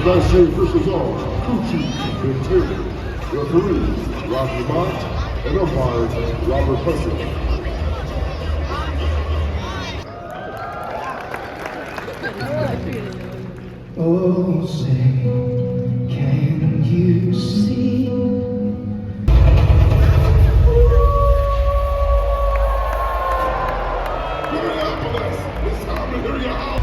Tonight's state officials are crew chief Ben Taylor, referee Roger Mott, and umpire Robert Preston. Oh, say, can you see? Minneapolis, it's time to hear your house.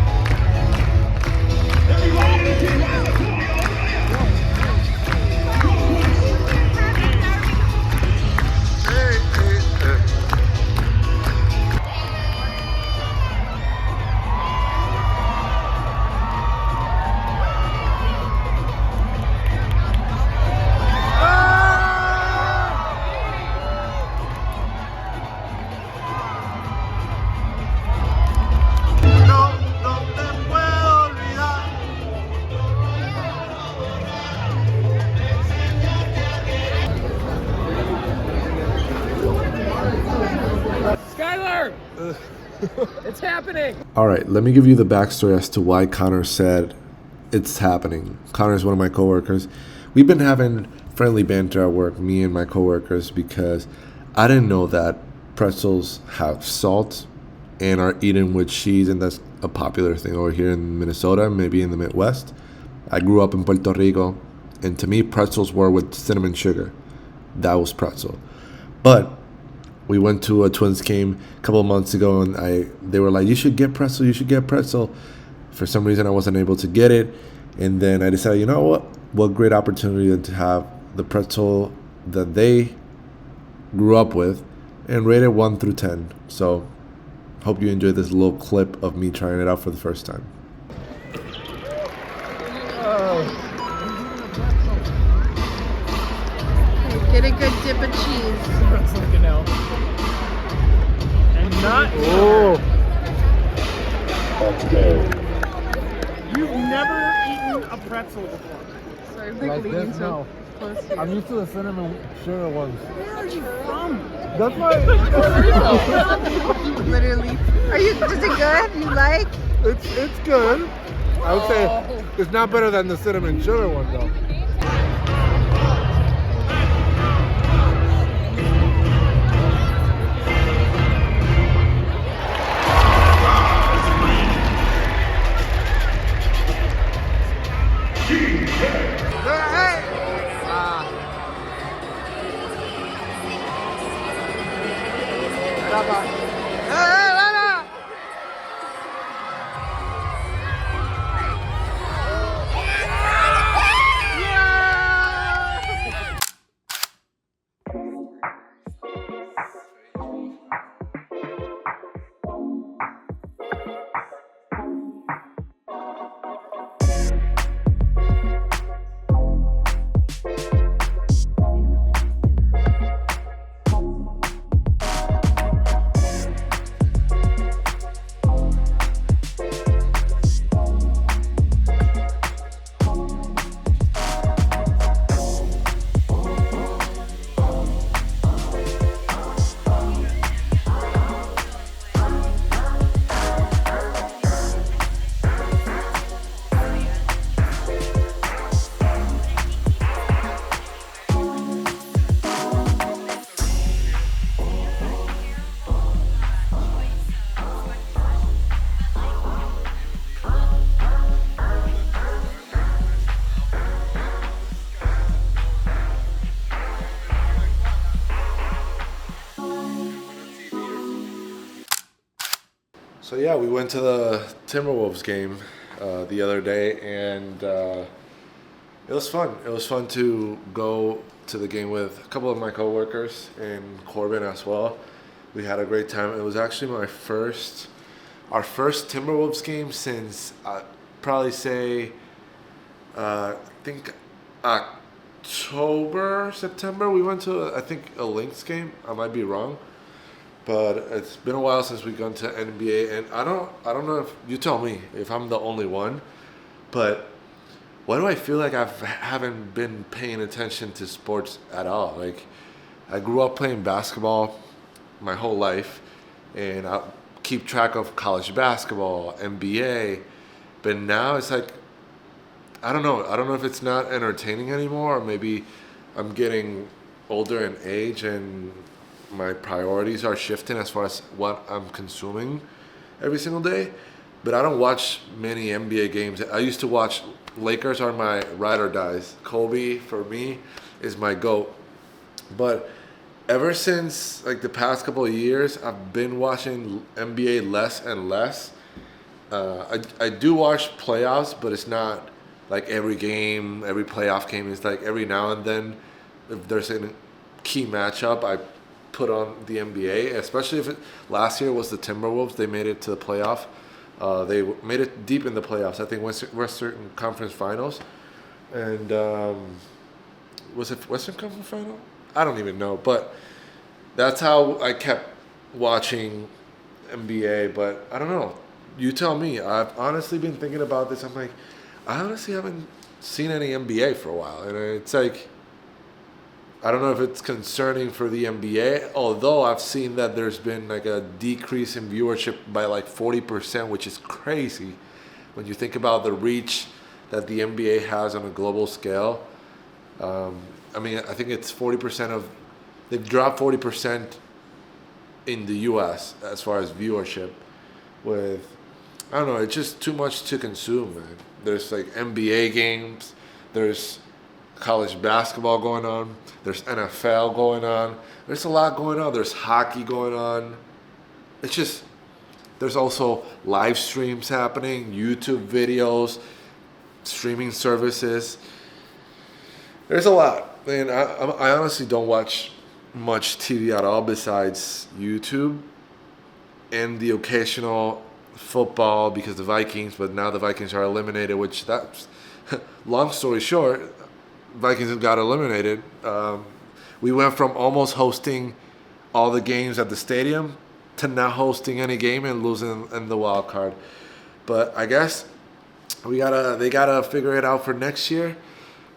It's happening! Alright, let me give you the backstory as to why Connor said it's happening. Connor is one of my coworkers. We've been having friendly banter at work, me and my coworkers, because I didn't know that pretzels have salt and are eaten with cheese, and that's a popular thing over here in Minnesota, maybe in the Midwest. I grew up in Puerto Rico, and to me, pretzels were with cinnamon sugar. That was pretzel. But we went to a Twins game a couple of months ago, and they were like, you should get pretzel, you should get pretzel. For some reason, I wasn't able to get it. And then I decided, you know what great opportunity to have the pretzel that they grew up with and rate it 1 through 10. So hope you enjoyed this little clip of me trying it out for the first time. Get a good dip of cheese. Looks like an L. And not. You've never eaten a pretzel before. Sorry, like leaning so close to you. I'm used to the cinnamon sugar ones. Where are you from? That's why. Literally. Is it good? You like? It's good. I would say it's not better than the cinnamon sugar one though. So yeah, we went to the Timberwolves game the other day, and it was fun. It was fun to go to the game with a couple of my coworkers and Corbin as well. We had a great time. It was actually our first Timberwolves game since probably say I think October, September. We went to I think a Lynx game. I might be wrong. But it's been a while since we've gone to NBA, and I don't know if you tell me if I'm the only one, but why do I feel like I haven't been paying attention to sports at all? Like, I grew up playing basketball my whole life, and I keep track of college basketball, NBA, but now it's like, I don't know. I don't know if it's not entertaining anymore, or maybe I'm getting older in age and my priorities are shifting as far as what I'm consuming every single day. But I don't watch many NBA games. I used to watch. Lakers are my ride or dies. Kobe, for me, is my GOAT. But ever since like the past couple of years, I've been watching NBA less and less. I do watch playoffs, but it's not like every game, every playoff game. It's like every now and then, if there's a key matchup, I put on the NBA. Especially if last year was the Timberwolves. They made it to the playoff. They made it deep in the playoffs. I think Western Conference Finals, and was it Western Conference Final? I don't even know, but that's how I kept watching NBA. But I don't know. You tell me. I've honestly been thinking about this. I'm like, I honestly haven't seen any NBA for a while, and it's like, I don't know if it's concerning for the NBA, although I've seen that there's been like a decrease in viewership by like 40%, which is crazy when you think about the reach that the NBA has on a global scale. I mean, I think it's 40% of, they've dropped 40% in the US as far as viewership with, I don't know, it's just too much to consume, man. There's like NBA games, there's college basketball going on, there's NFL going on, there's a lot going on, there's hockey going on. It's just, there's also live streams happening, YouTube videos, streaming services. There's a lot. And I honestly don't watch much TV at all besides YouTube and the occasional football because the Vikings, but now the Vikings are eliminated, which that's, long story short, Vikings have got eliminated. We went from almost hosting all the games at the stadium to not hosting any game and losing in the wild card. But I guess they gotta figure it out for next year.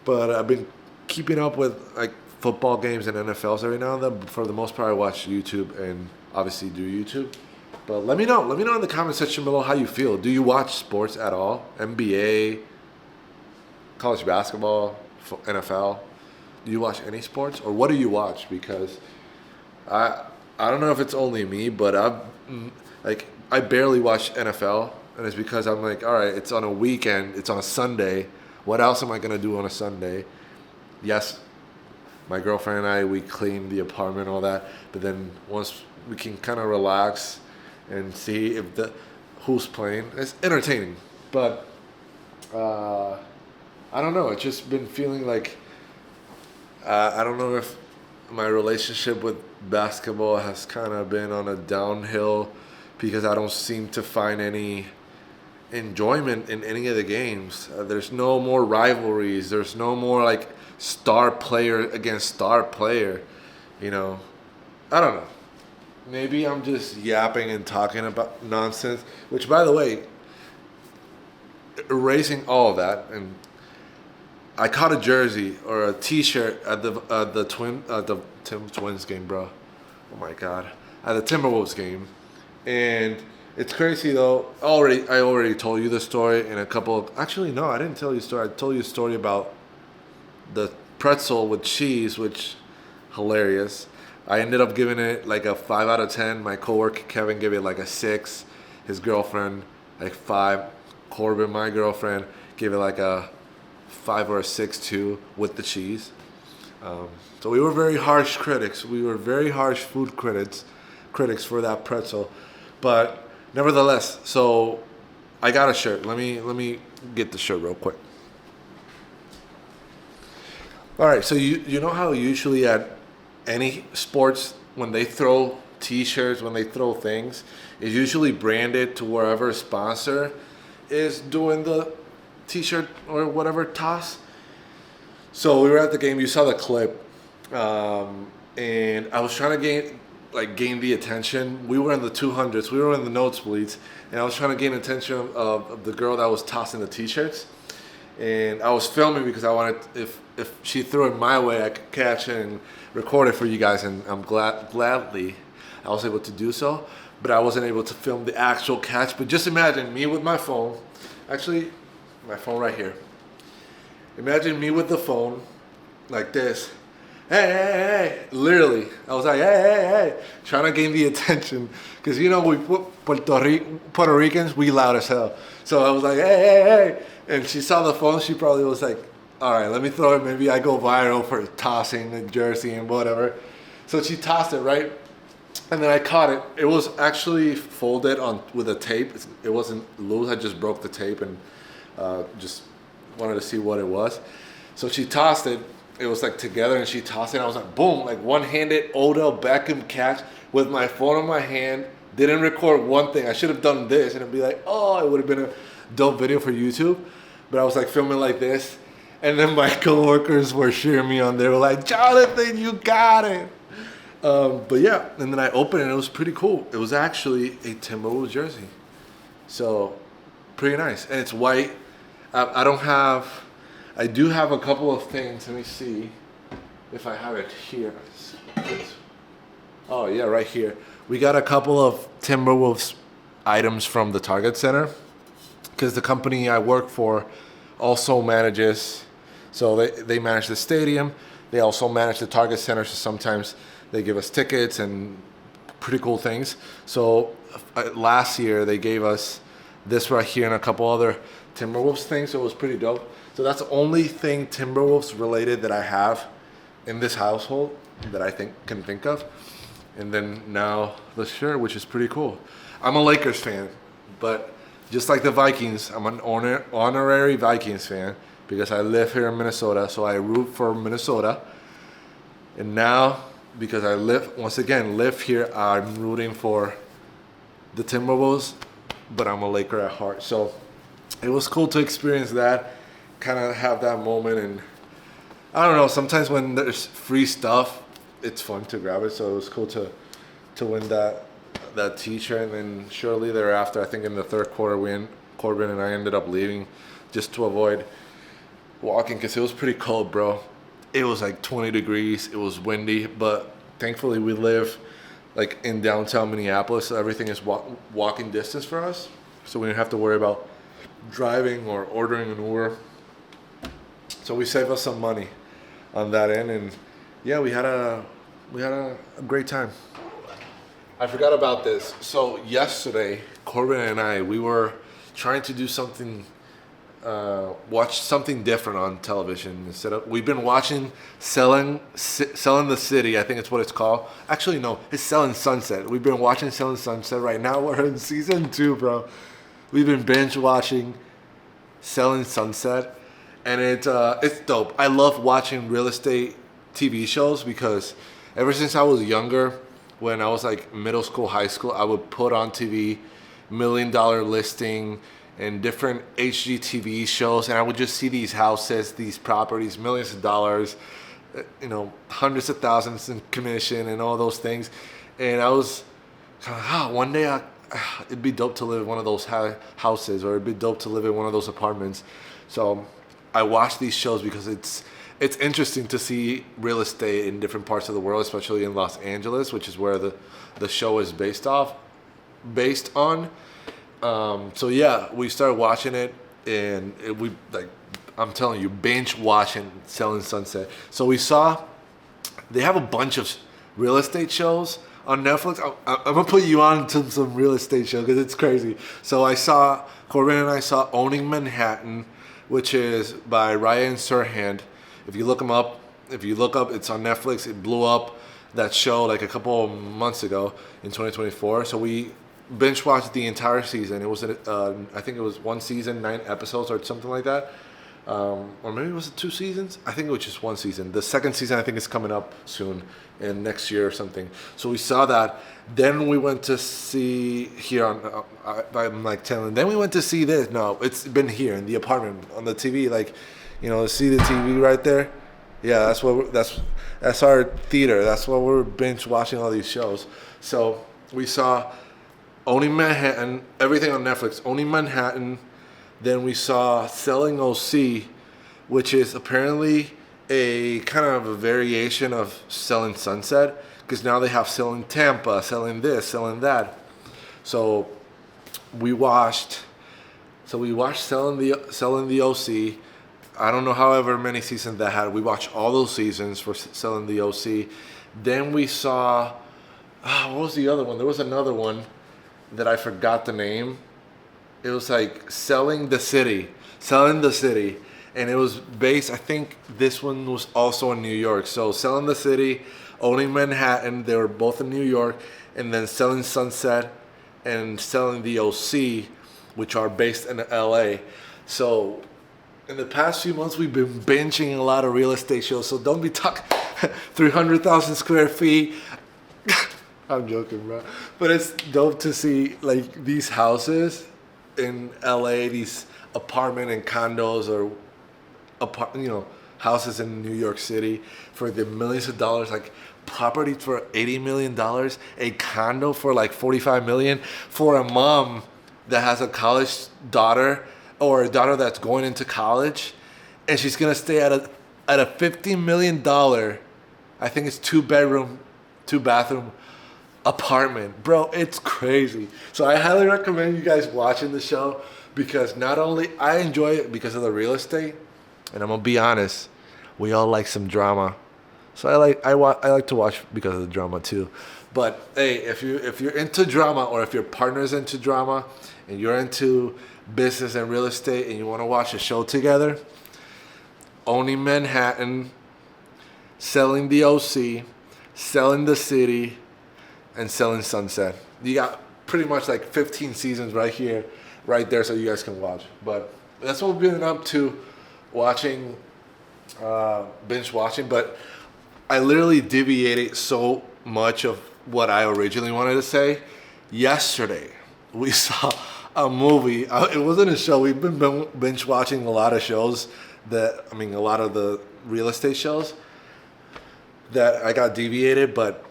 But I've been keeping up with like football games and NFLs every now and then. But for the most part, I watch YouTube and obviously do YouTube. But let me know in the comment section below how you feel. Do you watch sports at all? NBA, college basketball, NFL? Do you watch any sports, or what do you watch? Because I don't know if it's only me, but I barely watch NFL, and it's because I'm like, all right, it's on a weekend, it's on a Sunday. What else am I gonna do on a Sunday? Yes, my girlfriend and I, we clean the apartment and all that, but then once we can kind of relax and see if who's playing, it's entertaining. But I don't know. It's just been feeling like I don't know if my relationship with basketball has kind of been on a downhill because I don't seem to find any enjoyment in any of the games. There's no more rivalries. There's no more like star player against star player. You know, I don't know. Maybe I'm just yapping and talking about nonsense. Which, by the way, erasing all of that, and I caught a jersey or a T-shirt at the Twins game, bro. Oh my God, at the Timberwolves game, and it's crazy though. I already told you the story in a couple of. Actually, no, I didn't tell you a story. I told you a story about the pretzel with cheese, which hilarious. I ended up giving it like a 5 out of 10. My coworker Kevin gave it like a 6. His girlfriend like 5. Corbin, my girlfriend, gave it like a 5 or a 6 too with the cheese. So we were very harsh critics. We were very harsh food critics for that pretzel. But nevertheless, so I got a shirt. Let me get the shirt real quick. All right, so you know how usually at any sports when they throw T-shirts, when they throw things, it's usually branded to wherever sponsor is doing the T-shirt or whatever toss. So we were at the game. You saw the clip, and I was trying to gain the attention. We were in the 200s. We were in the nosebleeds, and I was trying to gain attention of the girl that was tossing the T-shirts. and I was filming because I wanted, if she threw it my way, I could catch it and record it for you guys, and I'm gladly I was able to do so, but I wasn't able to film the actual catch. But just imagine me with my phone, actually my phone right here. Imagine me with the phone like this. Hey, literally. I was like, hey, trying to gain the attention. Because, you know, we Puerto Ricans, we loud as hell. So I was like, hey. And she saw the phone, she probably was like, all right, let me throw it. Maybe I go viral for tossing the jersey and whatever. So she tossed it, right? And then I caught it. It was actually folded on with a tape. It wasn't loose. I just broke the tape and just wanted to see what it was. So she tossed it. It was like together, and she tossed it. And I was like, boom, like one-handed Odell Beckham catch with my phone in my hand. Didn't record one thing. I should have done this, and it'd be like, oh, it would have been a dope video for YouTube. But I was like filming like this, and then my coworkers were cheering me on. They were like, Jonathan, you got it. But yeah, and then I opened it, and it was pretty cool. It was actually a Timberwolves jersey. So pretty nice, and it's white. I do have a couple of things. Let me see if I have it here. Oh yeah, right here. We got a couple of Timberwolves items from the Target Center, because the company I work for also manages, so they manage the stadium. They also manage the Target Center, so sometimes they give us tickets and pretty cool things. So last year they gave us this right here and a couple other Timberwolves things, so it was pretty dope. So that's the only thing Timberwolves related that I have in this household that I can think of. And then now the shirt, which is pretty cool. I'm a Lakers fan, but just like the Vikings, I'm an honorary Vikings fan because I live here in Minnesota, so I root for Minnesota. And now, because I live here, I'm rooting for the Timberwolves, but I'm a Laker at heart. So it was cool to experience that, kind of have that moment. And I don't know, sometimes when there's free stuff, it's fun to grab it. So it was cool to win that t-shirt. And then shortly thereafter, I think in the third quarter, Corbin and I ended up leaving just to avoid walking, because it was pretty cold, bro. It was like 20 degrees. It was windy, but thankfully we live like in downtown Minneapolis, so everything is walking distance for us. So we didn't have to worry about driving or ordering an Uber. So we saved us some money on that end, and yeah, we had a great time. I forgot about this. So yesterday, Corbin and I, we were trying to do something. Watch something different on television. We've been watching Selling the City. I think it's what it's called. Actually, no, it's Selling Sunset. We've been watching Selling Sunset. Right now we're in season 2, bro. We've been binge watching Selling Sunset, and it's dope. I love watching real estate TV shows because ever since I was younger, when I was like middle school, high school, I would put on TV $1 Million Listing and different HGTV shows, and I would just see these houses, these properties, millions of dollars, you know, hundreds of thousands in commission and all those things. And I was kind of, one day it'd be dope to live in one of those houses, or it'd be dope to live in one of those apartments. So I watch these shows because it's interesting to see real estate in different parts of the world, especially in Los Angeles, which is where the show is based on. So yeah, we started watching it, and I'm telling you, binge watching Selling Sunset. So we saw they have a bunch of real estate shows on Netflix. I'm gonna put you on to some real estate show because it's crazy. So Corbin and I saw Owning Manhattan, which is by Ryan Serhant. If you look up, it's on Netflix. It blew up, that show, like a couple of months ago in 2024. So we binge watched the entire season. It was I think it was one season, 9 episodes or something like that, or maybe it was 2 seasons. I think it was just 1 season. The second season I think is coming up soon, in next year or something. So we saw that. Then we went to see here on I'm like telling. Then we went to see this. No, it's been here in the apartment on the TV. Like, you know, see the TV right there. Yeah, that's our theater. That's why we're binge watching all these shows. So we saw Owning Manhattan, everything on Netflix. Owning Manhattan, Then we saw Selling OC, which is apparently a kind of a variation of Selling Sunset, because now they have Selling Tampa, Selling this, Selling that. So we watched Selling the OC. I don't know however many seasons that had. We watched all those seasons for Selling the OC. Then we saw, what was the other one? There was another one that I forgot the name. It was like Selling the City. And it was based, I think this one was also in New York. So Selling the City, Owning Manhattan, they were both in New York. And then Selling Sunset and Selling the OC, which are based in LA. So in the past few months, we've been binging a lot of real estate shows. So don't be talking 300,000 square feet. I'm joking, bro. But it's dope to see like these houses in LA, these apartment and condos or houses in New York City for the millions of dollars, like property for $80 million, a condo for like $45 million for a mom that has a college daughter or a daughter that's going into college, and she's gonna stay at a $50 million, I think it's 2-bedroom, 2-bathroom apartment. Bro, it's crazy. So I highly recommend you guys watching the show, because not only I enjoy it because of the real estate, and I'm gonna be honest, we all like some drama. So I like to watch because of the drama too. But hey, if you're into drama, or if your partner's into drama and you're into business and real estate and you want to watch a show together, Owning Manhattan, Selling the OC, Selling the City, and Selling Sunset. You got pretty much like 15 seasons right here, right there, so you guys can watch. But that's what we've been up to, watching, binge watching. But I literally deviated so much of what I originally wanted to say. Yesterday, we saw a movie. It wasn't a show. We've been binge watching a lot of shows a lot of the real estate shows that I got deviated. But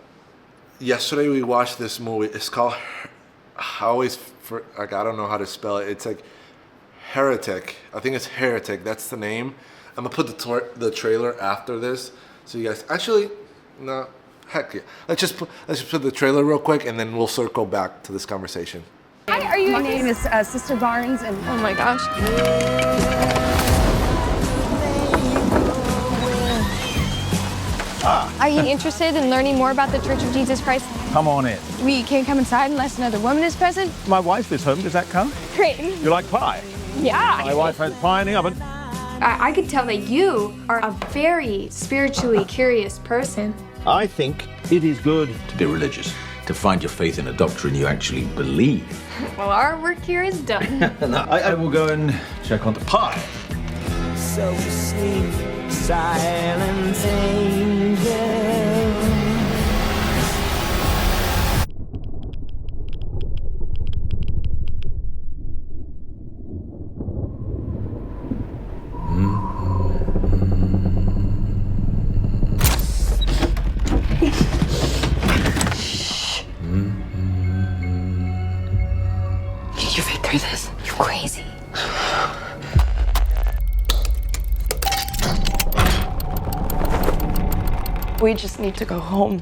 yesterday we watched this movie. It's called, I don't know how to spell it. It's like Heretic. I think it's Heretic. That's the name. I'm gonna put the trailer after this, so you guys. Actually, no, heck yeah. Let's just put the trailer real quick, and then we'll circle back to this conversation. Hi, are you? My name is Sister Barnes, and Oh my gosh. are you interested in learning more about the Church of Jesus Christ? Come on in. We can't come inside unless another woman is present. My wife is home. Does that count? Great. You like pie? Yeah. My wife has pie in the oven. I could tell that you are a very spiritually curious person. I think it is good to be religious, to find your faith in a doctrine you actually believe. Well, our work here is done. I will go and check on the pie. So sleep, silent angel. Can you fit through this? You're crazy. We just need to go home.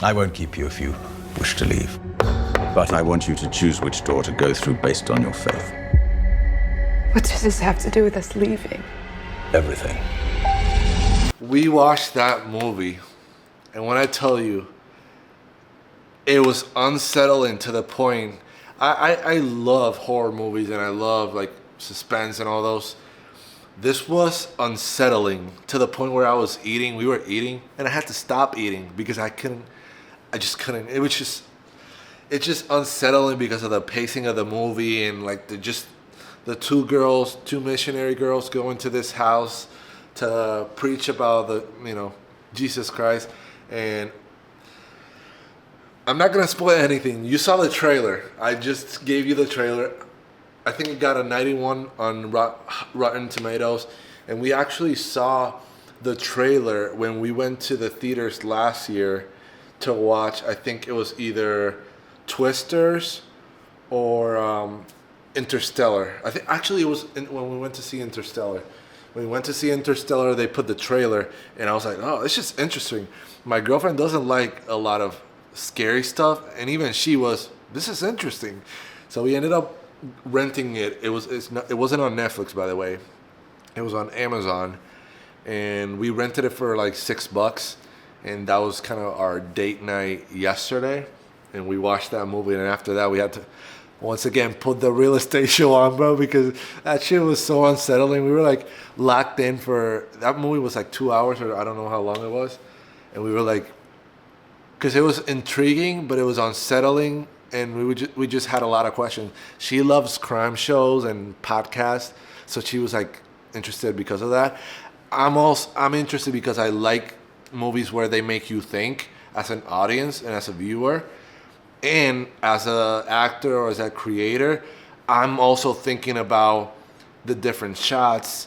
I won't keep you if you wish to leave. But I want you to choose which door to go through based on your faith. What does this have to do with us leaving? Everything. We watched that movie, and when I tell you, it was unsettling to the point. I love horror movies, and I love like suspense and all those. This was unsettling to the point where we were eating, and I had to stop eating because I just couldn't. It's just unsettling because of the pacing of the movie, and like the two missionary girls go into this house to preach about Jesus Christ. And I'm not gonna spoil anything. You saw the trailer. I just gave you the trailer. I think it got a 91 on Rotten Tomatoes, and we actually saw the trailer when we went to the theaters last year to watch. I think it was either Twisters or Interstellar. I think actually it was when we went to see Interstellar. When we went to see Interstellar, they put the trailer, and I was like, oh, it's just interesting. My girlfriend doesn't like a lot of scary stuff, and even she was, this is interesting. So we ended up renting it. It wasn't on Netflix, by the way. It was on Amazon, and we rented it for like $6, and that was kind of our date night yesterday. And we watched that movie, and after that, we had to once again put the real estate show on, bro, because that shit was so unsettling. We were like locked in for that movie was like 2 hours, or I don't know how long it was, and we were like, because it was intriguing, but it was unsettling, and we just had a lot of questions. She loves crime shows and podcasts, so she was like interested because of that. I'm interested because I like movies where they make you think as an audience and as a viewer. And as an actor or as a creator, I'm also thinking about the different shots,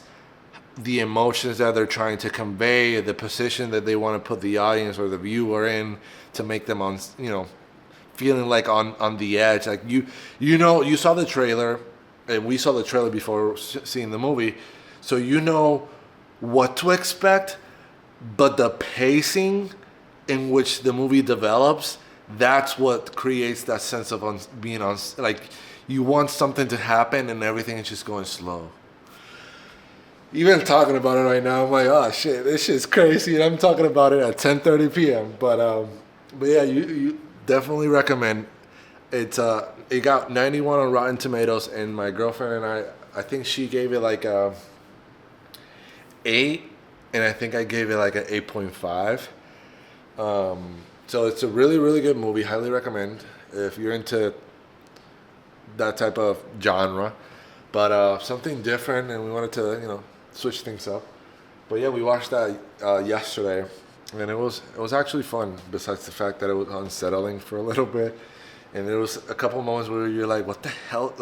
the emotions that they're trying to convey, the position that they want to put the audience or the viewer in to make them on, feeling like on the edge. Like you saw the trailer, and we saw the trailer before seeing the movie, so you know what to expect, but the pacing in which the movie develops, that's what creates that sense of being on. Like you want something to happen, and everything is just going slow. Even talking about it right now, I'm like, oh shit, this shit's crazy, and I'm talking about it at 10:30 p.m. But yeah, you definitely recommend. It got 91 on Rotten Tomatoes, and my girlfriend and I think she gave it like a 8, and I think I gave it like an 8.5. So it's a really, really good movie. Highly recommend if you're into that type of genre. But something different, and we wanted to, switch things up. But yeah, we watched that yesterday, and it was actually fun. Besides the fact that it was unsettling for a little bit, and there was a couple moments where you're like, "What the hell,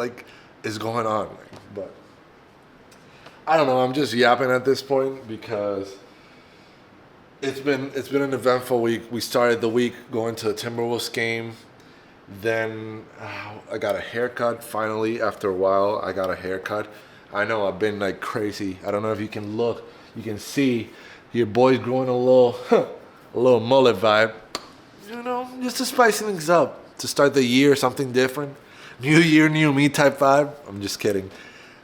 is going on?" But I don't know. I'm just yapping at this point because it's been an eventful week. We started the week going to the Timberwolves game. Then I got a haircut finally. After a while, I got a haircut. I know I've been like crazy. I don't know if you can look. You can see your boy's growing a little mullet vibe. Just to spice things up. To start the year, something different. New year, new me type vibe. I'm just kidding.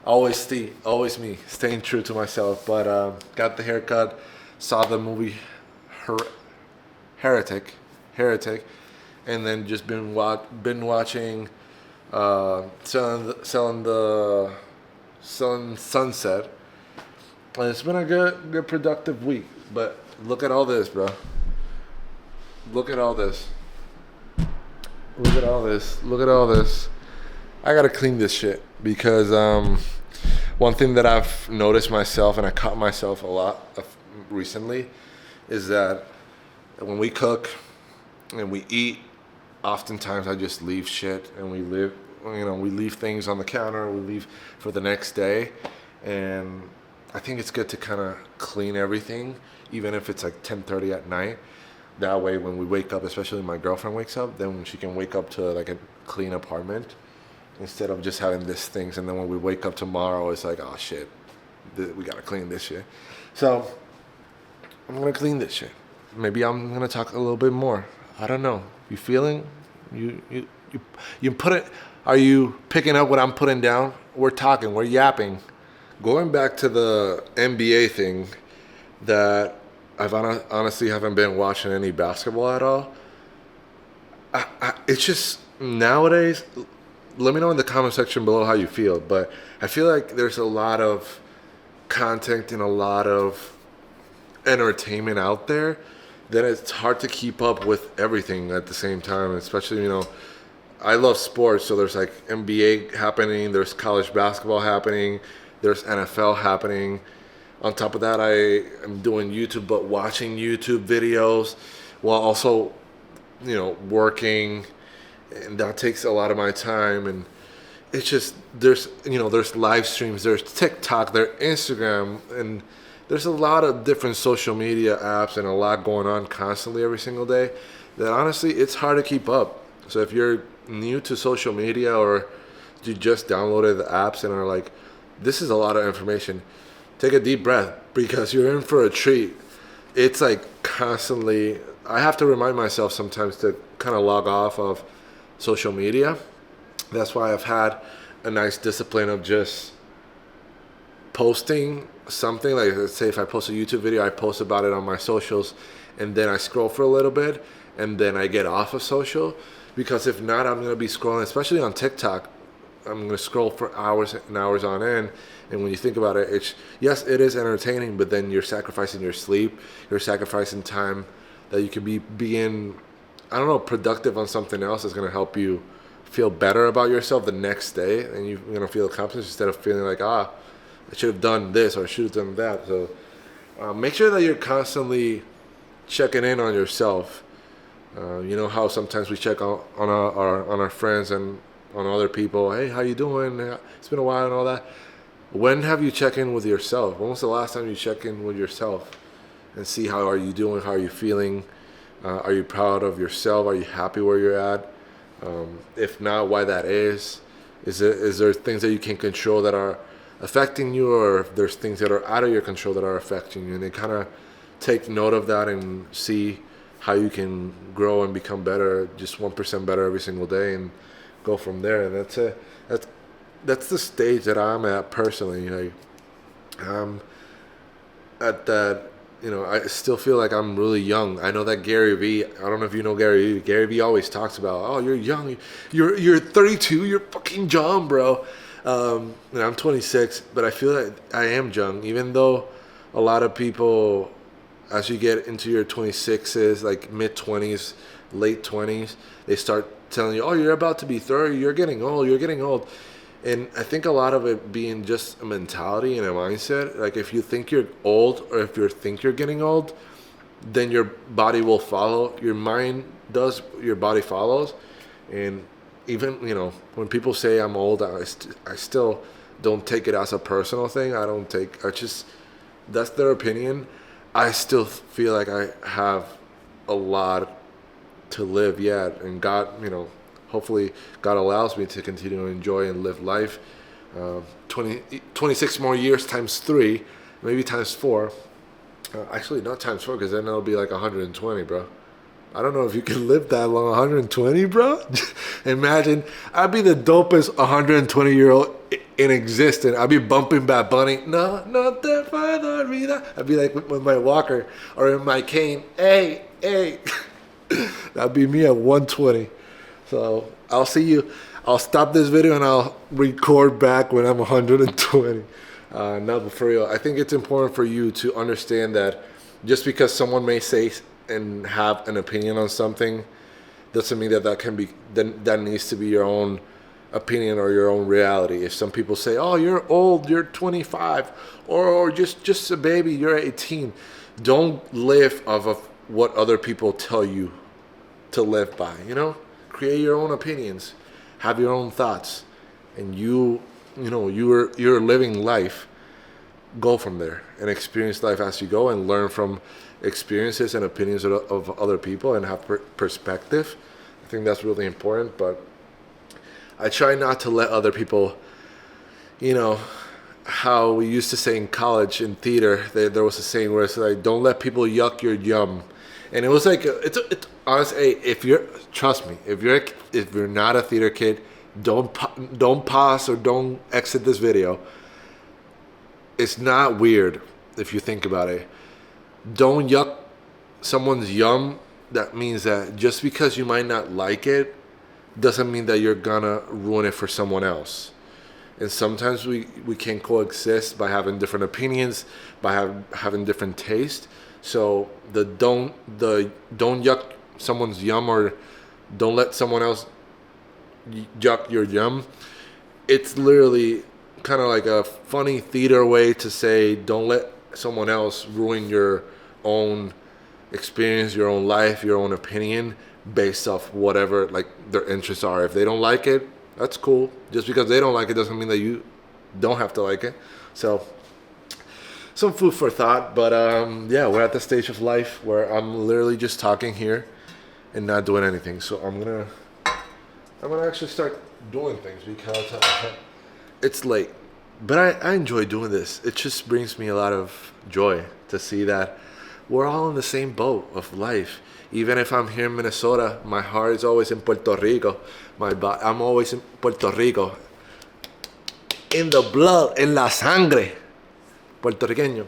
Always me, staying true to myself. But got the haircut. Saw the movie Heretic, and then just been watching Selling Sunset, and it's been a good productive week. But look at all this, bro. Look at all this. I gotta clean this shit because one thing that I've noticed myself, and I caught myself a lot recently, is that when we cook and we eat, oftentimes I just leave shit, and we leave things on the counter, we leave for the next day. And I think it's good to kind of clean everything, even if it's like 10:30 at night. That way when we wake up, especially when my girlfriend wakes up, then she can wake up to like a clean apartment instead of just having these things. And then when we wake up tomorrow, it's like, oh shit, we gotta clean this shit. So I'm gonna clean this shit. Maybe I'm gonna talk a little bit more. I don't know. You feeling? You put it. Are you picking up what I'm putting down? We're talking. We're yapping. Going back to the NBA thing, that I've honestly haven't been watching any basketball at all. It's just nowadays. Let me know in the comment section below how you feel. But I feel like there's a lot of content and a lot of entertainment out there that it's hard to keep up with everything at the same time. Especially, I love sports, so there's like NBA happening, there's college basketball happening, there's NFL happening. On top of that, I am doing YouTube, but watching YouTube videos while also, working, and that takes a lot of my time. And it's just, there's live streams, there's TikTok, there's Instagram, and there's a lot of different social media apps and a lot going on constantly every single day that honestly, it's hard to keep up. So if you're new to social media or you just downloaded the apps and are like, this is a lot of information, take a deep breath because you're in for a treat. It's like constantly, I have to remind myself sometimes to kind of log off of social media. That's why I've had a nice discipline of just posting something. Like, let's say if I post a YouTube video, I post about it on my socials, and then I scroll for a little bit, and then I get off of social. Because if not, I'm going to be scrolling, especially on TikTok. I'm going to scroll for hours and hours on end. And when you think about it, yes, it is entertaining, but then you're sacrificing your sleep. You're sacrificing time that you could be being, I don't know, productive on something else that's going to help you feel better about yourself the next day. And you're going to feel accomplished instead of feeling like, I should have done this or I should have done that. So make sure that you're constantly checking in on yourself. You know how sometimes we check on our friends and on other people. Hey, how you doing? It's been a while and all that. When have you checked in with yourself? When was the last time you checked in with yourself and see how are you doing? How are you feeling? Are you proud of yourself? Are you happy where you're at? If not, why that is? Is there things that you can control that are affecting you, or if there's things that are out of your control that are affecting you? And then kind of take note of that and see how you can grow and become better, just 1% better every single day, and go from there. And that's the stage that I'm at personally. Like, I'm at that, I still feel like I'm really young. I know that Gary Vee, I don't know if you know Gary Vee. Gary Vee always talks about, oh, you're young, you're 32, you're fucking young, bro. And I'm 26, but I feel like I am young, even though a lot of people, as you get into your 26s, like mid-20s, late 20s, they start telling you, oh, you're about to be 30, you're getting old. And I think a lot of it being just a mentality and a mindset. Like, if you think you're old, or if you think you're getting old, then your body will follow. Your mind does, your body follows. And even, when people say I'm old, I still don't take it as a personal thing. That's their opinion. I still feel like I have a lot to live yet, and God, hopefully God allows me to continue to enjoy and live life. 26 more years times 3, maybe times 4. Actually, not times 4, because then it'll be like 120, bro. I don't know if you can live that long, 120, bro. Imagine, I'd be the dopest 120-year-old in existence. I'd be bumping Bad Bunny. No, not that far, vida. I'd be like with my walker or in my cane. Hey. That'd be me at 120. So I'll see you. I'll stop this video and I'll record back when I'm 120. No, but for real, I think it's important for you to understand that just because someone may say and have an opinion on something doesn't mean that needs to be your own opinion or your own reality. If some people say, oh, you're old, you're 25, or just a baby, you're 18, don't live off of what other people tell you to live by. Create your own opinions, have your own thoughts, and you're living life. Go from there and experience life as you go, and learn from experiences and opinions of other people, and have perspective. I think that's really important. But I try not to let other people, how we used to say in college, in theater, there was a saying where it's like, don't let people yuck your yum. And it was like, it's honestly, trust me, if you're not a theater kid, don't pause or don't exit this video. It's not weird if you think about it. Don't yuck someone's yum. That means that just because you might not like it doesn't mean that you're gonna ruin it for someone else. And sometimes we can coexist by having different opinions, by having different taste. So don't yuck someone's yum, or don't let someone else yuck your yum. It's literally kind of like a funny theater way to say don't let someone else ruin your own experience, your own life, your own opinion based off whatever like their interests are. If they don't like it, that's cool. Just because they don't like it doesn't mean that you don't have to like it. So some food for thought. But yeah, we're at the stage of life where I'm literally just talking here and not doing anything. So I'm gonna actually start doing things because it's late. But I enjoy doing this. It just brings me a lot of joy to see that we're all in the same boat of life. Even if I'm here in Minnesota, my heart is always in Puerto Rico. I'm always in Puerto Rico. In the blood, en la sangre. Puertorriqueño.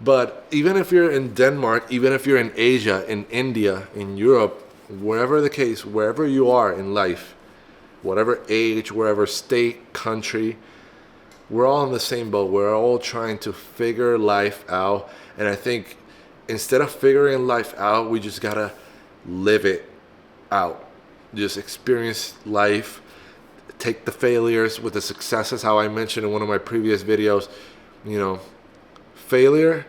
But even if you're in Denmark, even if you're in Asia, in India, in Europe, wherever the case, wherever you are in life, whatever age, wherever state, country, we're all in the same boat. We're all trying to figure life out. And I think instead of figuring life out, we just gotta live it out. Just experience life. Take the failures with the successes. How I mentioned in one of my previous videos, you know, failure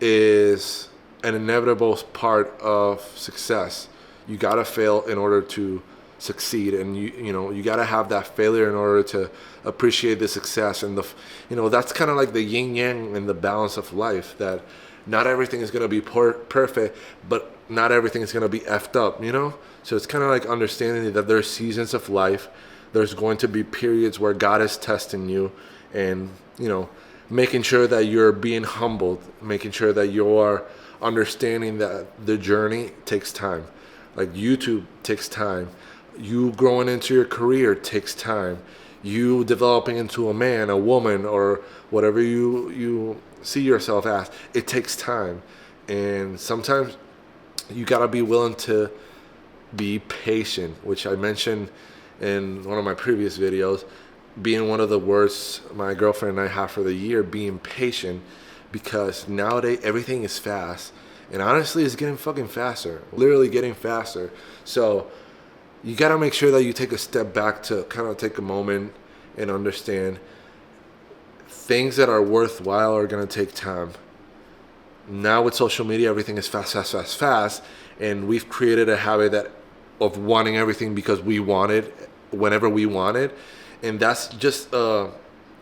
is an inevitable part of success. You gotta fail in order to succeed, and you gotta have that failure in order to appreciate the success. And that's kind of like the yin yang and the balance of life. That not everything is gonna be perfect, but not everything is gonna be effed up. So it's kind of like understanding that there's seasons of life. There's going to be periods where God is testing you, and making sure that you're being humbled, making sure that you are understanding that the journey takes time. Like YouTube takes time. You growing into your career takes time. You developing into a man, a woman, or whatever you see yourself as, it takes time. And sometimes you gotta be willing to be patient, which I mentioned in one of my previous videos, being one of the words my girlfriend and I have for the year, being patient, because nowadays everything is fast. And honestly, it's getting fucking faster, literally getting faster. So you got to make sure that you take a step back to kind of take a moment and understand things that are worthwhile are going to take time. Now with social media, everything is fast. And we've created a habit of wanting everything because we want it whenever we want it. And that's just a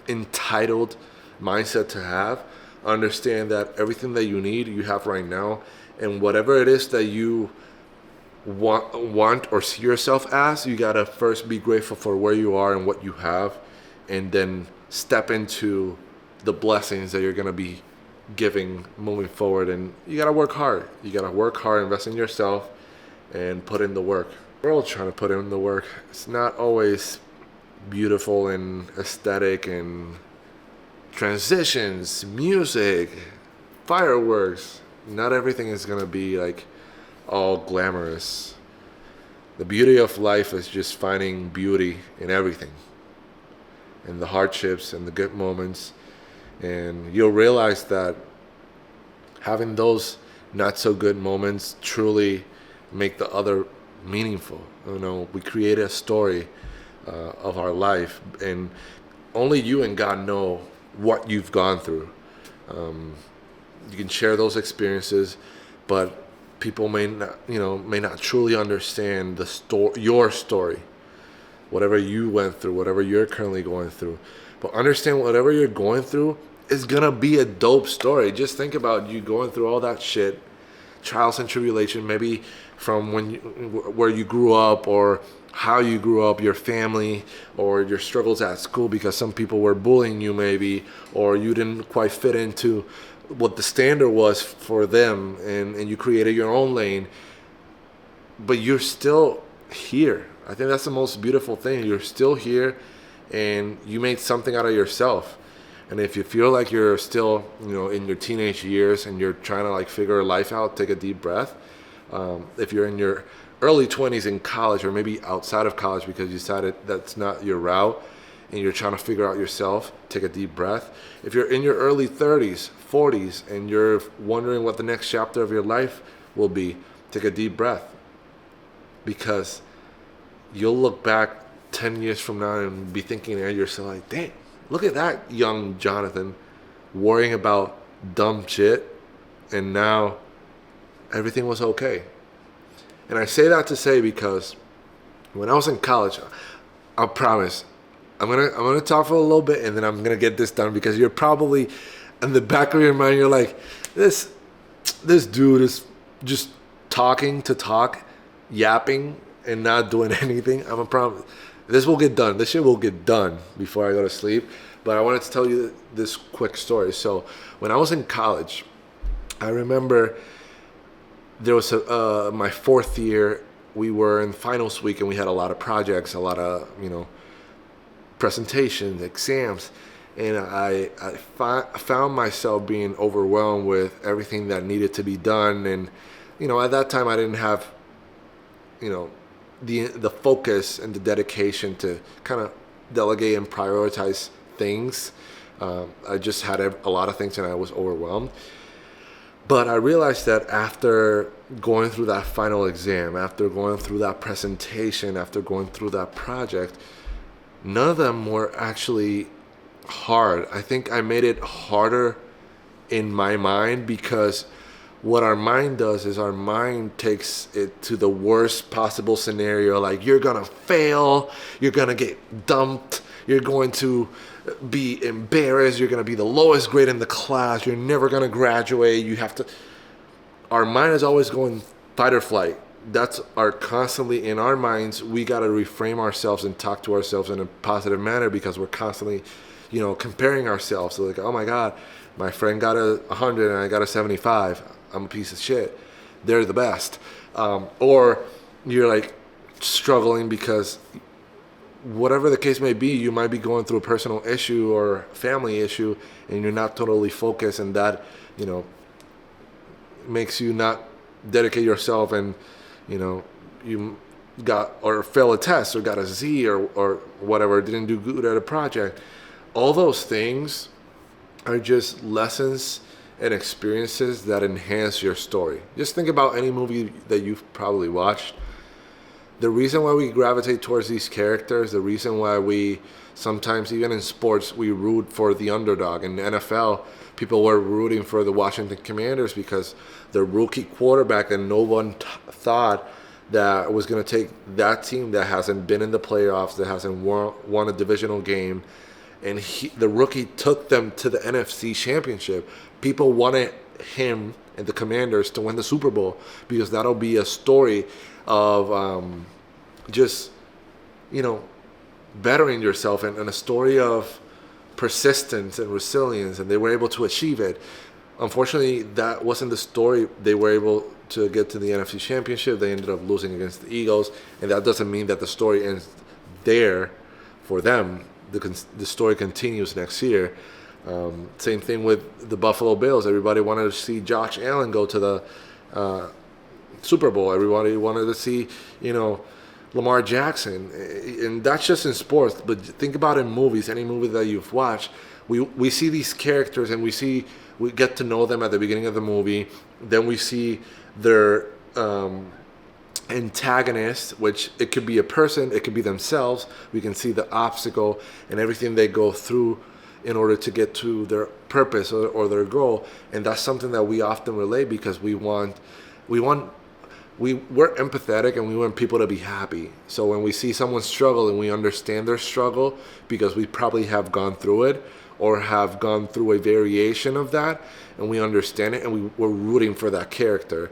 entitled mindset to have. Understand that everything that you need, you have right now. And whatever it is that you want or see yourself as, you gotta first be grateful for where you are and what you have, and then step into the blessings that you're gonna be giving moving forward. And you gotta work hard. You gotta work hard, invest in yourself, and put in the work. We're all trying to put in the work. It's not always beautiful and aesthetic and transitions, music, fireworks. Not everything is gonna be like all glamorous. The beauty of life is just finding beauty in everything, in the hardships and the good moments. And you'll realize that having those not so good moments truly make the other meaningful. We create a story of our life, and only you and God know what you've gone through. You can share those experiences, but people may not truly understand your story, whatever you went through, whatever you're currently going through. But understand, whatever you're going through is gonna be a dope story. Just think about you going through all that shit, trials and tribulation, maybe from where you grew up, or how you grew up, your family, or your struggles at school because some people were bullying you maybe, or you didn't quite fit into what the standard was for them, and you created your own lane, but you're still here. I think that's the most beautiful thing. You're still here, and you made something out of yourself. And if you feel like you're still, in your teenage years and you're trying to figure life out, take a deep breath. If you're in your early 20s in college, or maybe outside of college because you decided that's not your route and you're trying to figure out yourself, take a deep breath. If you're in your early 30s, 40s, and you're wondering what the next chapter of your life will be, take a deep breath. Because you'll look back 10 years from now and be thinking to yourself like, damn, look at that young Jonathan worrying about dumb shit, and now everything was okay. And I say that to say because when I was in college, I promise, I'm gonna talk for a little bit and then I'm gonna get this done, because you're probably in the back of your mind, you're like, this dude is just talking to talk, yapping, and not doing anything. I'm a promise. this will get done. This shit will get done before I go to sleep. But I wanted to tell you this quick story. So when I was in college, I remember there was my fourth year. We were in finals week and we had a lot of projects, a lot of, presentations, exams. And I found myself being overwhelmed with everything that needed to be done. And, at that time I didn't have, the focus and the dedication to kind of delegate and prioritize things. I just had a lot of things and I was overwhelmed. But I realized that after going through that final exam, after going through that presentation, after going through that project, none of them were actually hard. I think I made it harder in my mind, because what our mind does is our mind takes it to the worst possible scenario. Like, you're gonna fail, you're gonna get dumped, you're going to be embarrassed, you're gonna be the lowest grade in the class, you're never gonna graduate, you have to. Our mind is always going fight or flight. That's our constantly in our minds. We gotta reframe ourselves and talk to ourselves in a positive manner, because we're constantly comparing ourselves. So like, oh my God, my friend got a 100 and I got a 75. I'm a piece of shit. They're the best. Or you're like struggling because whatever the case may be, you might be going through a personal issue or family issue and you're not totally focused, and that, makes you not dedicate yourself, and, you got or fail a test or got a Z or whatever, didn't do good at a project. All those things are just lessons and experiences that enhance your story. Just think about any movie that you've probably watched. The reason why we gravitate towards these characters, the reason why we sometimes, even in sports, we root for the underdog. In the NFL, people were rooting for the Washington Commanders because the rookie quarterback, and no one thought that was going to take that team that hasn't been in the playoffs, that hasn't won a divisional game, and the rookie took them to the NFC Championship. People wanted him and the Commanders to win the Super Bowl, because that'll be a story of just, bettering yourself, and a story of persistence and resilience, and they were able to achieve it. Unfortunately, that wasn't the story. They were able to get to the NFC Championship. They ended up losing against the Eagles, and that doesn't mean that the story ends there for them. The story continues next year. Same thing with the Buffalo Bills. Everybody wanted to see Josh Allen go to the Super Bowl. Everybody wanted to see, Lamar Jackson. And that's just in sports. But think about in movies, any movie that you've watched, we see these characters and we get to know them at the beginning of the movie. Then we see their antagonist, which it could be a person, it could be themselves. We can see the obstacle and everything they go through in order to get to their purpose or their goal. And that's something that we often relate, because we're empathetic and we want people to be happy. So when we see someone struggle and we understand their struggle, because we probably have gone through it or have gone through a variation of that, and we understand it, and we're rooting for that character.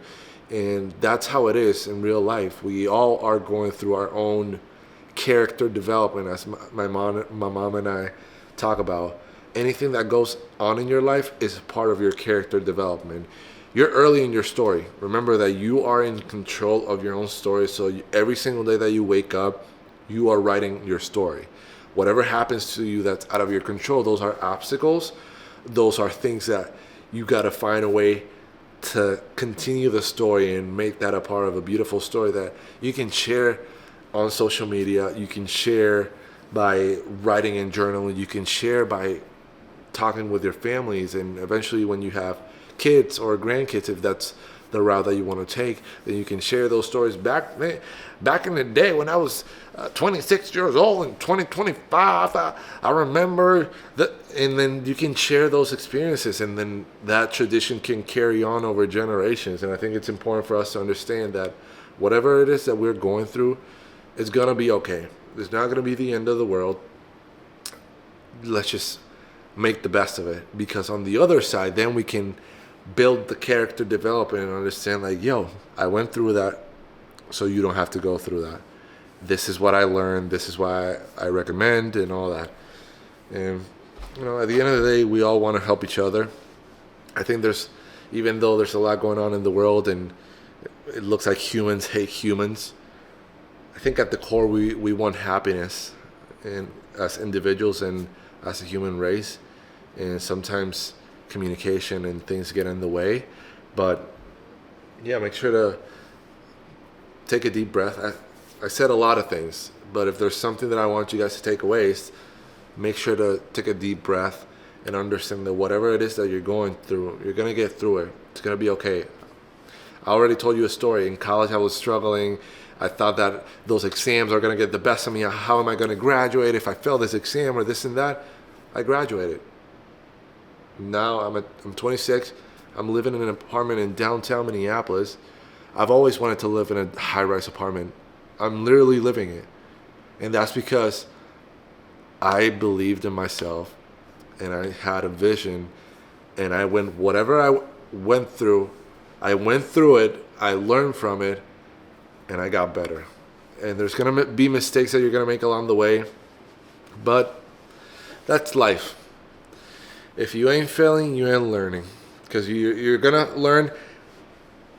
And that's how it is in real life. We all are going through our own character development, as my mom and I talk about. Anything that goes on in your life is part of your character development. You're early in your story. Remember that you are in control of your own story. So every single day that you wake up, you are writing your story. Whatever happens to you that's out of your control, those are obstacles. Those are things that you got to find a way to continue the story and make that a part of a beautiful story that you can share on social media. You can share by writing and journaling. You can share by talking with your families, and eventually when you have kids or grandkids, if that's the route that you want to take, then you can share those stories. Back in the day when I was 26 years old in 2025, I remember that, and then you can share those experiences, and then that tradition can carry on over generations. And I think it's important for us to understand that whatever it is that we're going through, it's going to be okay. It's not going to be the end of the world. Let's just make the best of it, because on the other side, then we can build the character development and understand, like, yo, I went through that, so you don't have to go through that. this is what I learned, this is why I recommend, and all that. And at the end of the day, we all want to help each other. I think even though there's a lot going on in the world and it looks like humans hate humans, I think at the core we want happiness, and as individuals and as a human race. And sometimes communication and things get in the way, but yeah, make sure to take a deep breath. I said a lot of things, but if there's something that I want you guys to take away, is make sure to take a deep breath and understand that whatever it is that you're going through, you're going to get through it. It's going to be okay. I already told you a story. In college, I was struggling. I thought that those exams are going to get the best of me. How am I going to graduate if I fail this exam or this and that? I graduated. Now I'm 26. I'm living in an apartment in downtown Minneapolis. I've always wanted to live in a high-rise apartment. I'm literally living it. And that's because I believed in myself and I had a vision, and whatever I went through it, I learned from it, and I got better. And there's going to be mistakes that you're going to make along the way, but that's life. If you ain't failing, you ain't learning. Because you're going to learn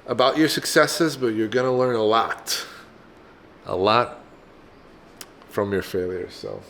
about your successes, but you're going to learn a lot from your failures. So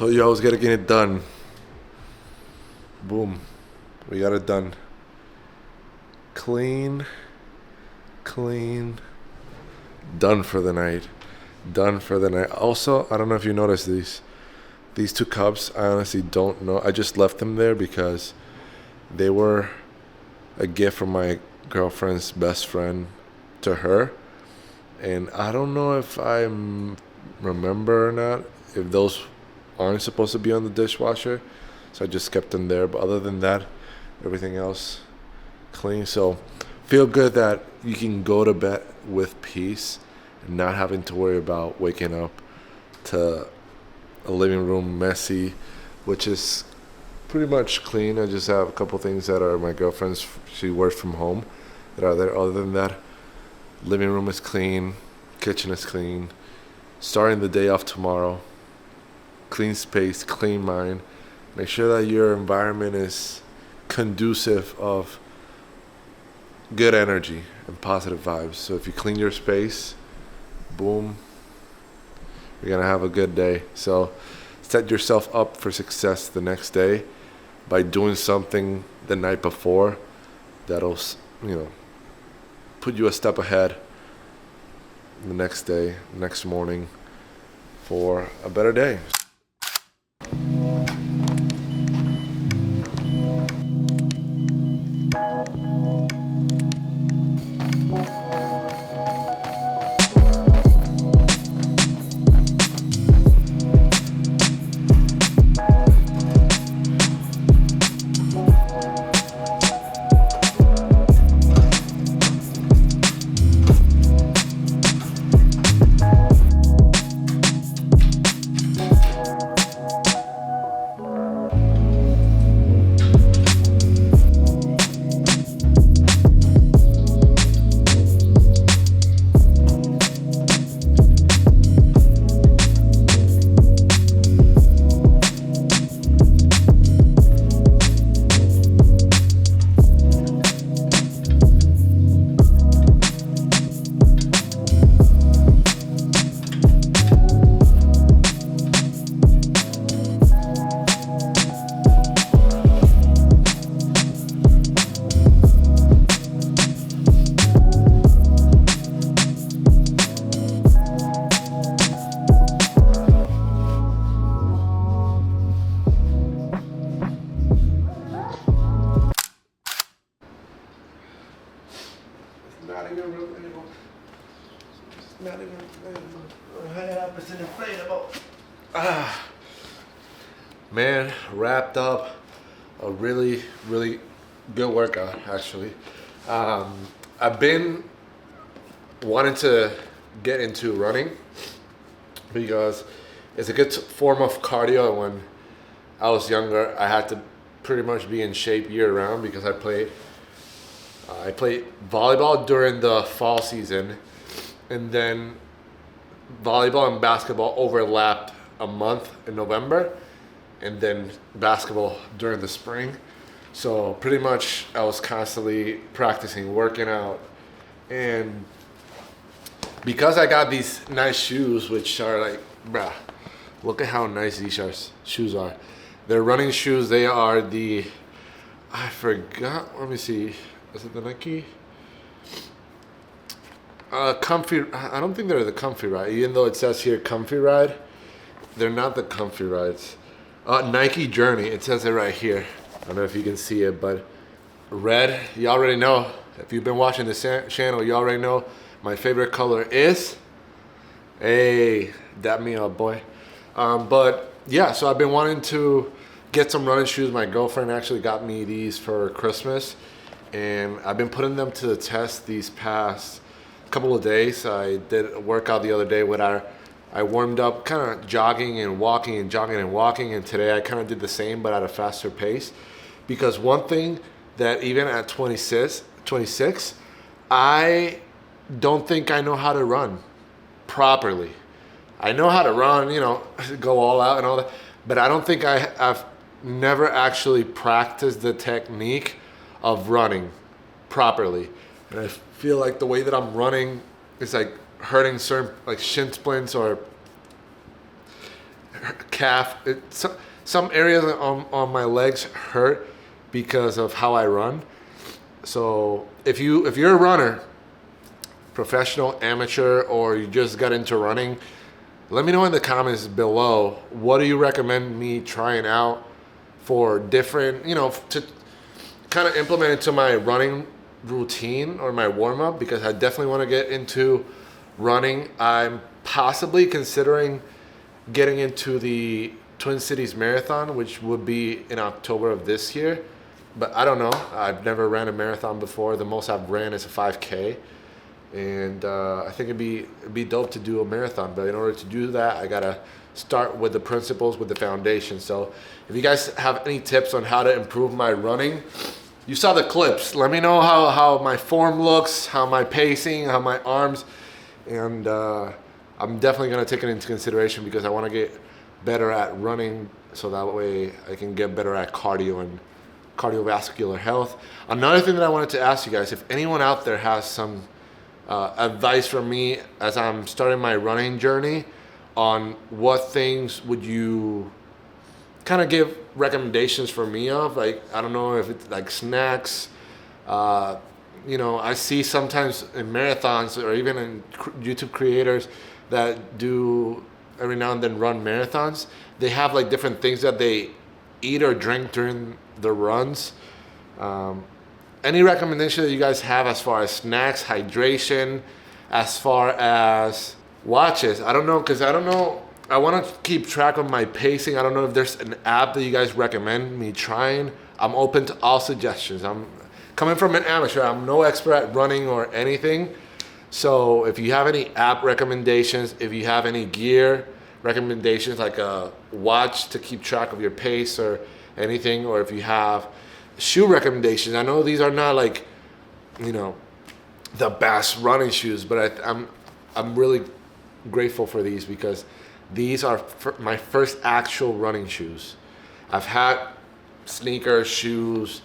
told you I was gonna get it done. Boom. We got it done. Clean. Done for the night. Also, I don't know if you noticed these two cups. I honestly don't know. I just left them there because they were a gift from my girlfriend's best friend to her. And I don't know if I remember or not, if those aren't supposed to be on the dishwasher, so I just kept them there. But other than that, everything else clean. So feel good that you can go to bed with peace and not having to worry about waking up to a living room messy, which is pretty much clean. I just have a couple things that are my girlfriend's, she works from home, that are there. Other than that, living room is clean, kitchen is clean. Starting the day off tomorrow, clean space, clean mind. Make sure that your environment is conducive of good energy and positive vibes. So if you clean your space, boom, you're gonna have a good day. So set yourself up for success the next day by doing something the night before that'll, put you a step ahead the next day, next morning, for a better day. Not even 100% inflatable. Man, wrapped up a really, really good workout, actually. I've been wanting to get into running because it's a good form of cardio. When I was younger, I had to pretty much be in shape year round because I played volleyball during the fall season, and then volleyball and basketball overlapped a month in November, and then basketball during the spring. So pretty much I was constantly practicing, working out. And because I got these nice shoes, which are like, bruh, look at how nice these shoes are. They're running shoes. They are the, I forgot, let me see. Is it the Nike? Comfy, I don't think they're the Comfy Ride. Even though it says here Comfy Ride, they're not the Comfy Rides. Nike Journey, it says it right here. I don't know if you can see it, but red, you already know. If you've been watching this channel, you already know my favorite color is, hey, dap me up, boy. But yeah, so I've been wanting to get some running shoes. My girlfriend actually got me these for Christmas, and I've been putting them to the test these past couple of days. I did a workout the other day where I warmed up kind of jogging and walking and jogging and walking, and today I kind of did the same but at a faster pace. Because one thing that even at 26, I don't think I know how to run properly. I know how to run, you know, go all out and all that, but I don't think I've never actually practiced the technique of running properly. And I feel like the way that I'm running is like hurting certain, like shin splints or calf. Some areas on my legs hurt because of how I run. So if you're a runner, professional, amateur, or you just got into running, let me know in the comments below, what do you recommend me trying out for different, you know, to kind of implement into my running routine or my warm-up, because I definitely want to get into running. I'm possibly considering getting into the Twin Cities Marathon, which would be in October of this year. But I don't know. I've never ran a marathon before. The most I've ran is a 5K. And I think it'd be dope to do a marathon. But in order to do that, I got to start with the principles, with the foundation. So if you guys have any tips on how to improve my running, you saw the clips. Let me know how my form looks, how my pacing, how my arms. And I'm definitely going to take it into consideration because I want to get better at running so that way I can get better at cardio and cardiovascular health. Another thing that I wanted to ask you guys, if anyone out there has some advice for me as I'm starting my running journey, on what things would you kind of give recommendations for me of, like, I don't know if it's like snacks, you know, I see sometimes in marathons or even in YouTube creators that do every now and then run marathons, they have like different things that they eat or drink during the runs. Any recommendation that you guys have as far as snacks, hydration, as far as watches? I don't know, because I don't know. I want to keep track of my pacing. I don't know if there's an app that you guys recommend me trying. I'm open to all suggestions. I'm coming from an amateur. I'm no expert at running or anything. So if you have any app recommendations, if you have any gear recommendations, like a watch to keep track of your pace or anything, or if you have shoe recommendations. I know these are not like, you know, the best running shoes, but I'm really grateful for these because these are my first actual running shoes. I've had sneakers, shoes,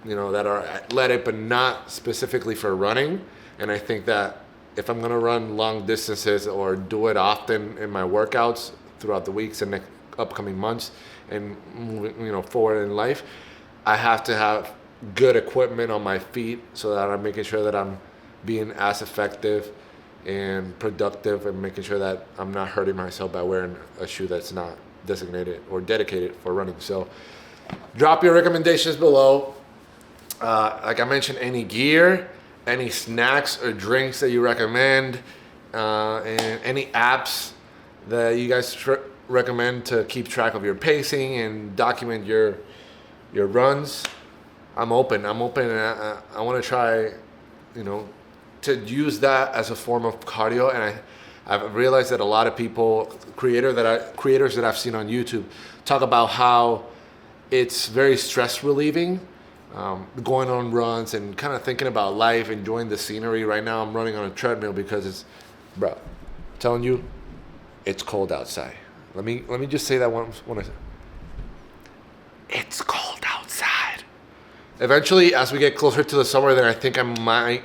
you know, that are athletic but not specifically for running. And I think that if I'm gonna run long distances or do it often in my workouts throughout the weeks and upcoming months and moving, you know, forward in life, I have to have good equipment on my feet so that I'm making sure that I'm being as effective and productive and making sure that I'm not hurting myself by wearing a shoe that's not designated or dedicated for running. So drop your recommendations below. Like I mentioned, any gear, any snacks or drinks that you recommend, and any apps that you guys recommend to keep track of your pacing and document your runs, I'm open. And I want to try, to use that as a form of cardio. And I've realized that a lot of people, creators that I've seen on YouTube, talk about how it's very stress relieving, going on runs and kind of thinking about life, enjoying the scenery. Right now, I'm running on a treadmill because I'm telling you, it's cold outside. Let me just say that one. It's cold outside. Eventually, as we get closer to the summer, then I think I might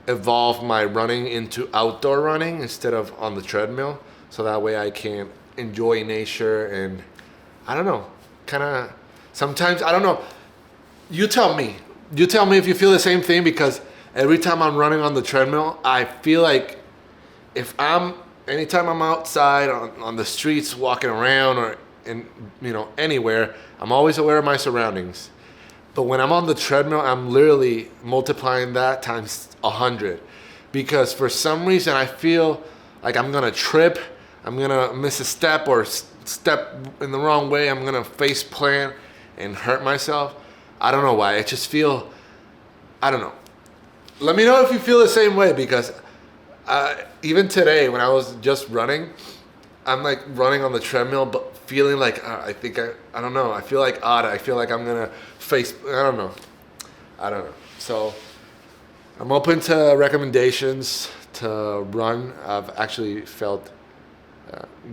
evolve my running into outdoor running instead of on the treadmill, so that way I can enjoy nature. And I don't know, kind of sometimes, I don't know, you tell me if you feel the same thing, because every time I'm running on the treadmill, I feel like anytime I'm outside on the streets walking around or anywhere, I'm always aware of my surroundings. But when I'm on the treadmill, I'm literally multiplying that times 100, because for some reason I feel like I'm gonna trip, I'm gonna miss a step or step in the wrong way, I'm gonna face plant and hurt myself. I don't know why. I just feel, I don't know. Let me know if you feel the same way, because even today when I was just running, I'm like running on the treadmill, but feeling like I don't know. I feel like odd. I feel like I'm gonna face. I don't know. So I'm open to recommendations to run. I've actually felt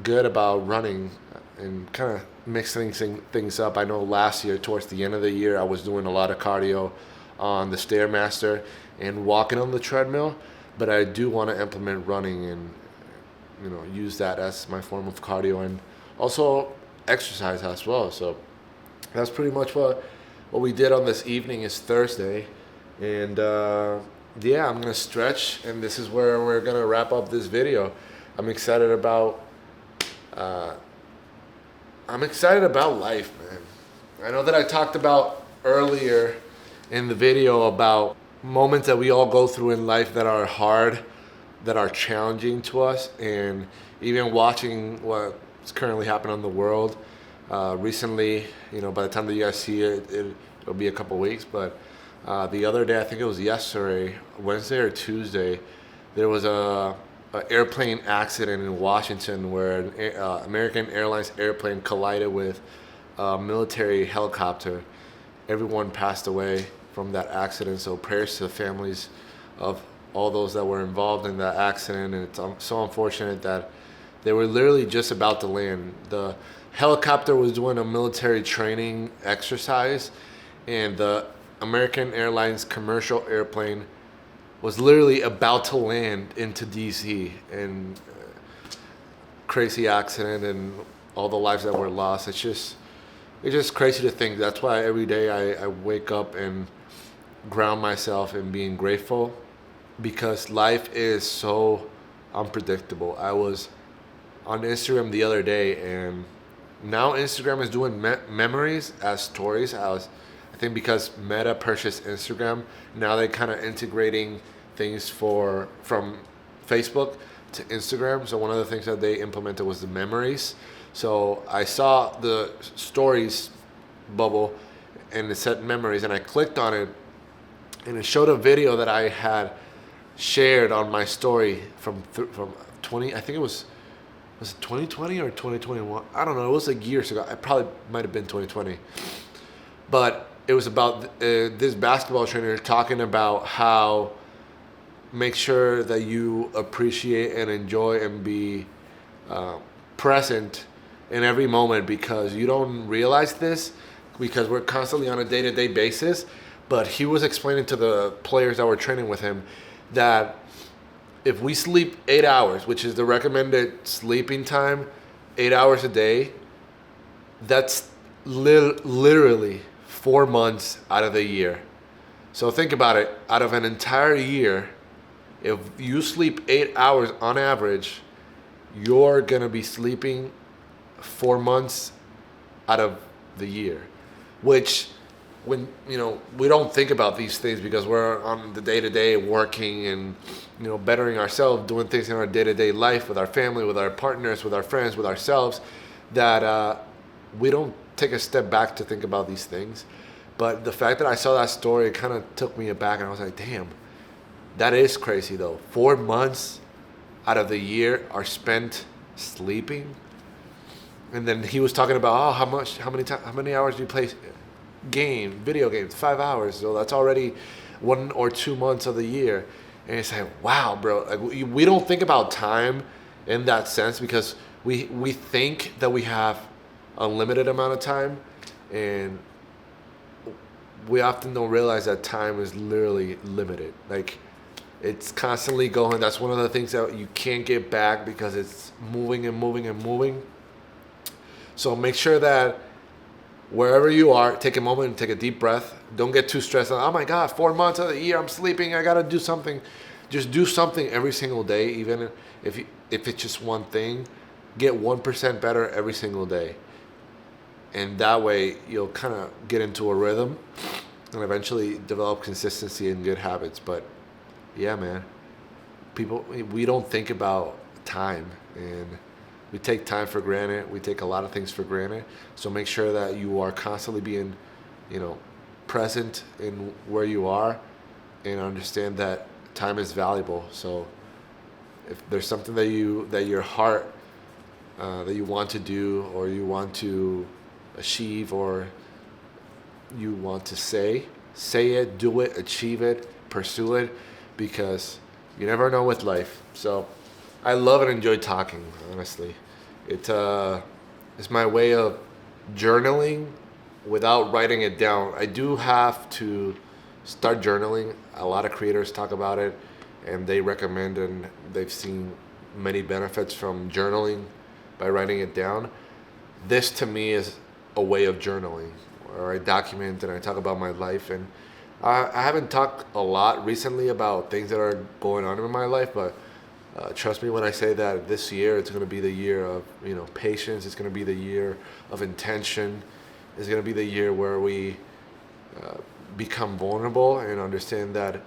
good about running and kind of mixing things up. I know last year, towards the end of the year, I was doing a lot of cardio on the Stairmaster and walking on the treadmill, but I do want to implement running and use that as my form of cardio and also exercise as well. So that's pretty much what we did on this evening. Is Thursday, and I'm gonna stretch, and this is where we're gonna wrap up this video. I'm excited about life, man. I know that I talked about earlier in the video about moments that we all go through in life that are hard, that are challenging to us, and even watching what's currently happening in the world. Recently, by the time that you guys see it, it'll be a couple weeks, but the other day, I think it was yesterday, Wednesday or Tuesday, there was a airplane accident in Washington where an American Airlines airplane collided with a military helicopter. Everyone passed away from that accident, so prayers to the families of all those that were involved in that accident. And it's so unfortunate that they were literally just about to land. The helicopter was doing a military training exercise, and the American Airlines commercial airplane was literally about to land into DC, and crazy accident and all the lives that were lost. It's just crazy to think. That's why every day I wake up and ground myself in being grateful, because life is so unpredictable. I was on Instagram the other day, and now Instagram is doing memories as stories. I think because Meta purchased Instagram, now they're kind of integrating things from Facebook to Instagram. So one of the things that they implemented was the memories. So I saw the stories bubble, and it said memories, and I clicked on it, and it showed a video that I had shared on my story from 20. I think it was it 2020 or 2021? I don't know. It was like years ago. It probably might have been 2020. But it was about this basketball trainer talking about how make sure that you appreciate and enjoy and be present in every moment, because you don't realize this because we're constantly on a day-to-day basis. But he was explaining to the players that were training with him that if we sleep 8 hours, which is the recommended sleeping time, 8 hours a day, that's literally 4 months out of the year. So think about it. Out of an entire year, if you sleep 8 hours on average, you're going to be sleeping 4 months out of the year, which when, we don't think about these things because we're on the day-to-day working and, bettering ourselves, doing things in our day-to-day life with our family, with our partners, with our friends, with ourselves, that we don't take a step back to think about these things. But the fact that I saw that story kind of took me aback, and I was like, damn, that is crazy though. 4 months out of the year are spent sleeping. And then he was talking about, how many hours do you play video games? 5 hours. So that's already 1 or 2 months of the year. And it's like, wow, bro. Like, we don't think about time in that sense because we think that we have a limited amount of time, and we often don't realize that time is literally limited. Like, it's constantly going. That's one of the things that you can't get back because it's moving and moving and moving. So make sure that wherever you are, take a moment and take a deep breath. Don't get too stressed out. Oh my God, 4 months of the year, I'm sleeping. I got to do something. Just do something every single day, even if it's just one thing. Get 1% better every single day. And that way you'll kind of get into a rhythm and eventually develop consistency and good habits. But yeah, man, we don't think about time, and we take time for granted. We take a lot of things for granted. So make sure that you are constantly being, present in where you are, and understand that time is valuable. So if there's something that your heart, that you want to do, or you want to achieve, or you want to say it, do it, achieve it, pursue it, because you never know with life. So I love and enjoy talking, honestly. It's my way of journaling without writing it down. I do have to start journaling. A lot of creators talk about it, and they recommend, and they've seen many benefits from journaling by writing it down. This to me is a way of journaling, where I document and I talk about my life. And I haven't talked a lot recently about things that are going on in my life, but trust me when I say that this year it's going to be the year of patience. It's going to be the year of intention. It's going to be the year where we become vulnerable and understand that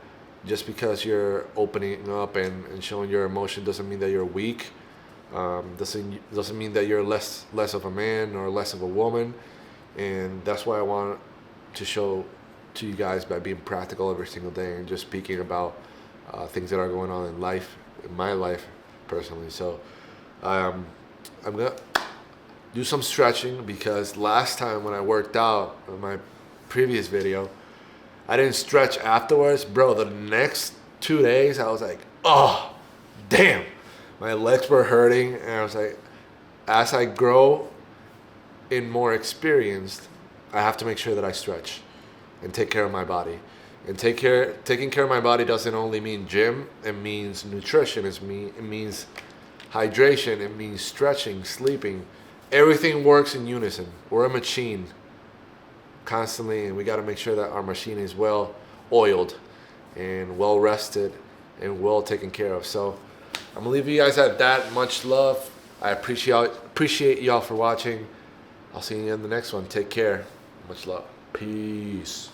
just because you're opening up and showing your emotion doesn't mean that you're weak. Doesn't mean that you're less of a man or less of a woman. And that's why I want to show to you guys by being practical every single day and just speaking about things that are going on in life, in my life personally. So I'm gonna do some stretching, because last time when I worked out in my previous video, I didn't stretch afterwards. Bro, the next 2 days I was like, oh damn, my legs were hurting. And I was like, as I grow in more experienced, I have to make sure that I stretch and take care of my body. And taking care of my body doesn't only mean gym. It means nutrition. It means hydration. It means stretching, sleeping. Everything works in unison. We're a machine constantly, and we got to make sure that our machine is well oiled and well rested and well taken care of. So I'm gonna leave you guys at that. Much love. I appreciate y'all for watching. I'll see you in the next one. Take care. Much love. Peace.